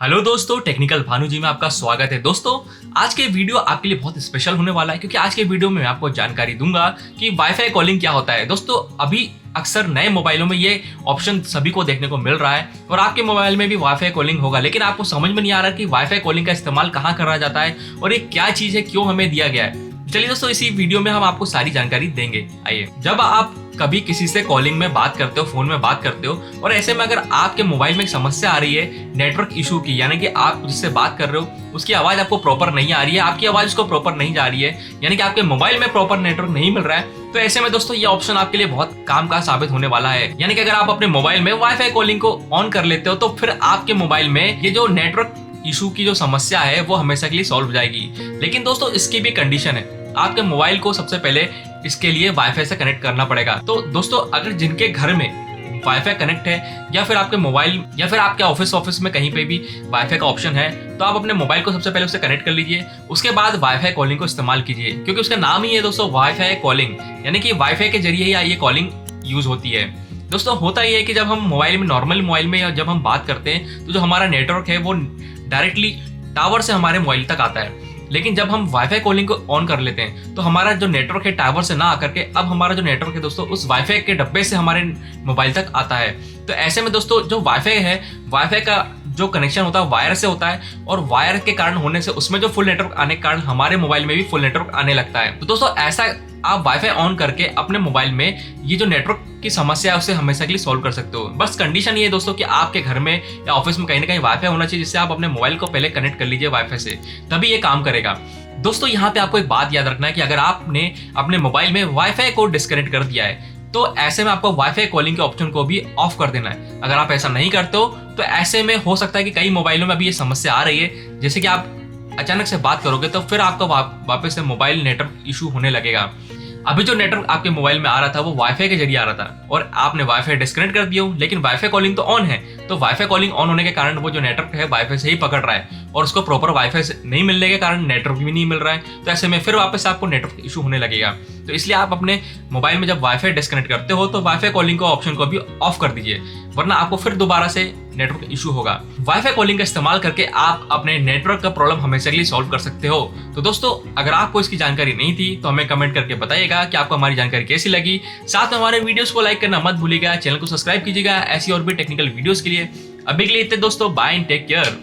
Hello दोस्तों, technical Bhanu जी में आपका स्वागत है। दोस्तों, आज के वीडियो आपके लिए बहुत स्पेशल होने वाला है क्योंकि आज के वीडियो में मैं आपको जानकारी दूंगा कि वाईफाई कॉलिंग क्या होता है। दोस्तों, अभी अक्सर नए मोबाइलों में ये ऑप्शन सभी को देखने को मिल रहा है और आपके मोबाइल में भी वाईफाई कॉलिंग होगा, लेकिन आपको समझ में नहीं आ रहा कि वाईफाई कॉलिंग का इस्तेमाल कहाँ करा जाता है और ये क्या चीज़ है, क्यों हमें दिया गया है। चलिए दोस्तों, इसी वीडियो में हम आपको सारी जानकारी देंगे। आइए, जब आप कभी किसी से कॉलिंग में बात करते हो, फोन में बात करते हो और ऐसे में अगर आपके मोबाइल में एक समस्या आ रही है नेटवर्क इशू की, यानी कि आप जिससे बात कर रहे हो उसकी आवाज आपको प्रॉपर नहीं आ रही है, आपकी आवाज उसको प्रॉपर नहीं जा रही है, यानी कि आपके मोबाइल में प्रॉपर नेटवर्क नहीं मिल रहा है, तो ऐसे में दोस्तों ये ऑप्शन आपके लिए बहुत काम का साबित होने वाला है। यानी कि अगर आप अपने मोबाइल में वाईफाई कॉलिंग को ऑन कर लेते हो तो फिर आपके मोबाइल में ये जो नेटवर्क इशू की जो समस्या है वो हमेशा के लिए सॉल्व हो जाएगी। लेकिन दोस्तों, इसकी भी कंडीशन है, आपके मोबाइल को सबसे पहले इसके लिए वाईफाई से कनेक्ट करना पड़ेगा। तो दोस्तों, अगर जिनके घर में वाईफाई कनेक्ट है या फिर आपके मोबाइल या फिर आपके ऑफिस में कहीं पे भी वाईफाई का ऑप्शन है, तो आप अपने मोबाइल को सबसे पहले उससे कनेक्ट कर लीजिए। उसके बाद वाईफाई कॉलिंग को इस्तेमाल कीजिए, क्योंकि उसका नाम ही है दोस्तों वाईफाई कॉलिंग, यानी कि वाईफाई के जरिए ही ये कॉलिंग यूज होती है। दोस्तों, होता ही है कि जब हम नॉर्मल मोबाइल में या जब हम बात करते हैं तो जो हमारा नेटवर्क है वो डायरेक्टली टावर से हमारे मोबाइल तक आता है, लेकिन जब हम वाईफाई कॉलिंग को ऑन कर लेते हैं तो हमारा जो नेटवर्क है टावर से ना आकर के अब हमारा जो नेटवर्क है दोस्तों उस वाईफाई के डब्बे से हमारे मोबाइल तक आता है। तो ऐसे में दोस्तों, जो वाईफाई है, वाईफाई का जो कनेक्शन होता है वायर से होता है और वायर के कारण होने से उसमें जो फुल नेटवर्क आने के कारण हमारे मोबाइल में भी फुल नेटवर्क आने लगता है। तो दोस्तों, ऐसा आप वाईफाई ऑन करके अपने मोबाइल में ये जो नेटवर्क की समस्या है उसे हमेशा के लिए सॉल्व कर सकते हो। बस कंडीशन ये है दोस्तों कि आपके घर में या ऑफिस में कहीं ना कहीं वाईफाई होना चाहिए, जिससे आप अपने मोबाइल को पहले कनेक्ट कर लीजिए वाईफाई से, तभी ये काम करेगा। दोस्तों, यहाँ पे आपको एक बात याद रखना है कि अगर आपने अपने मोबाइल में वाईफाई को डिस्कनेक्ट कर दिया है तो ऐसे में आपको वाईफाई कॉलिंग के ऑप्शन को भी ऑफ कर देना है। अगर आप ऐसा नहीं करते हो तो ऐसे में हो सकता है कि कई मोबाइलों में अभी ये समस्या आ रही है, जैसे कि आप अचानक से बात करोगे तो फिर आपको वापस से मोबाइल नेटवर्क इशू होने लगेगा। अभी जो नेटवर्क आपके मोबाइल में आ रहा था वो वाईफाई के जरिए आ रहा था और आपने वाईफाई डिस्कनेक्ट कर दिया, लेकिन वाईफाई कॉलिंग तो ऑन है, तो वाईफाई कॉलिंग ऑन होने के कारण वो जो नेटवर्क है वाईफाई से ही पकड़ रहा है और उसको प्रॉपर वाईफाई से नहीं मिलने के कारण नेटवर्क भी नहीं मिल रहा है। तो ऐसे में फिर वापस आपको नेटवर्क इशू होने लगेगा। तो इसलिए आप अपने मोबाइल में जब वाईफाई डिस्कनेक्ट करते हो तो वाईफाई कॉलिंग को ऑप्शन को भी ऑफ कर दीजिए, वरना आपको फिर दोबारा से नेटवर्क इशू होगा। वाईफाई कॉलिंग का इस्तेमाल करके आप अपने नेटवर्क का प्रॉब्लम हमेशा के लिए सॉल्व कर सकते हो। तो दोस्तों, अगर आपको इसकी जानकारी नहीं थी तो हमें कमेंट करके बताइएगा कि आपको हमारी जानकारी कैसी लगी। साथ में हमारे वीडियोस को लाइक करना मत भूलिएगा, चैनल को सब्सक्राइब कीजिएगा ऐसी और भी टेक्निकल वीडियोस के लिए। अभी के लिए इतने दोस्तों, बाय एंड टेक केयर।